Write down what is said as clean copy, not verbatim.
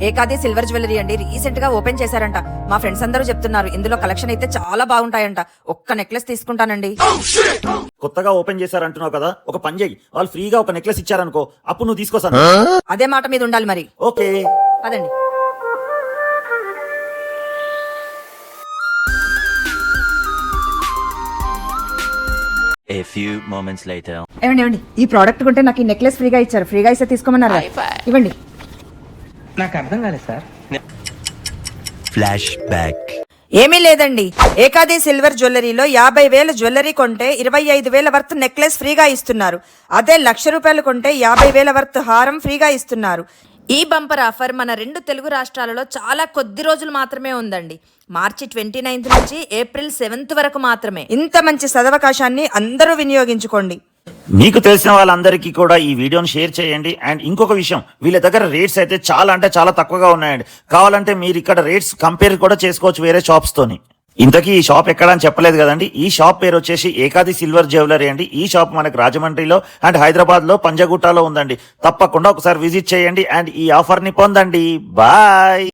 ఏకాది silver jewellery అండి, recent గా open చేశారంట. మా ఫ్రెండ్స్ అందరూ చెప్తున్నారు ఇందులో కలెక్షన్ అయితే చాలా బాగుంటాయంట. ఒక్క నెక్లెస్ తీసుకుంటానండి. కొత్తగా ఓపెన్ చేశారంటున్నావు కదా, ఒక పని చేయి, వాళ్ళు ఫ్రీగా ఒక నెక్లెస్ ఇచ్చారనుకో, అప్పుడు నువ్వు తీసుకోసాను. అదే మాట మీద ఉండాలి మరి. ఓకే అదండి. A few moments later. ఏమండి ఈ ప్రోడక్ట్ కొంటే నాకు ఈ నెక్లెస్ ఫ్రీగా ఇచ్చారు. ఫ్రీగా ఇస్తే తీసుకోమన్నారు. ఇవ్వండి. నాకు అర్థం కాలేదు సార్. Flashback. ఏమీ లేదండి, ఏకాది సిల్వర్ జ్యువెలరీలో 50,000 జ్యువెలరీ కొంటే 25,000 వర్త్ నెక్లెస్ ఫ్రీగా ఇస్తున్నారు. అదే 1,00,000 రూపాయలు కొంటే 50,000 వర్త్ హారం ఫ్రీగా ఇస్తున్నారు. ఈ బంపర్ ఆఫర్ మన 2 తెలుగు రాష్ట్రాలలో చాలా కొద్ది రోజులు మాత్రమే ఉందండి. మార్చి 29 నుంచి ఏప్రిల్ 7 వరకు మాత్రమే. ఇంత మంచి సదవకాశాన్ని అందరూ వినియోగించుకోండి. మీకు తెలిసిన వాళ్ళందరికీ కూడా ఈ వీడియోని షేర్ చేయండి. అండ్ ఇంకొక విషయం, వీళ్ళ దగ్గర రేట్స్ అయితే చాలా అంటే చాలా తక్కువగా ఉన్నాయండి. కావాలంటే మీరు ఇక్కడ రేట్స్ కంపేర్ కూడా చేసుకోవచ్చు వేరే షాప్స్ తోని. ఇంతకీ ఈ షాప్ ఎక్కడ అని చెప్పలేదు కదండి. ఈ షాప్ పేరు వచ్చేసి ఏకాది సిల్వర్ జ్యువెలరీ అండి. ఈ షాప్ మనకు రాజమండ్రిలో అండ్ హైదరాబాద్ లో పంజగుట్టలో ఉందండి. తప్పకుండా ఒకసారి విజిట్ చేయండి అండ్ ఈ ఆఫర్ ని పొందండి. బాయ్.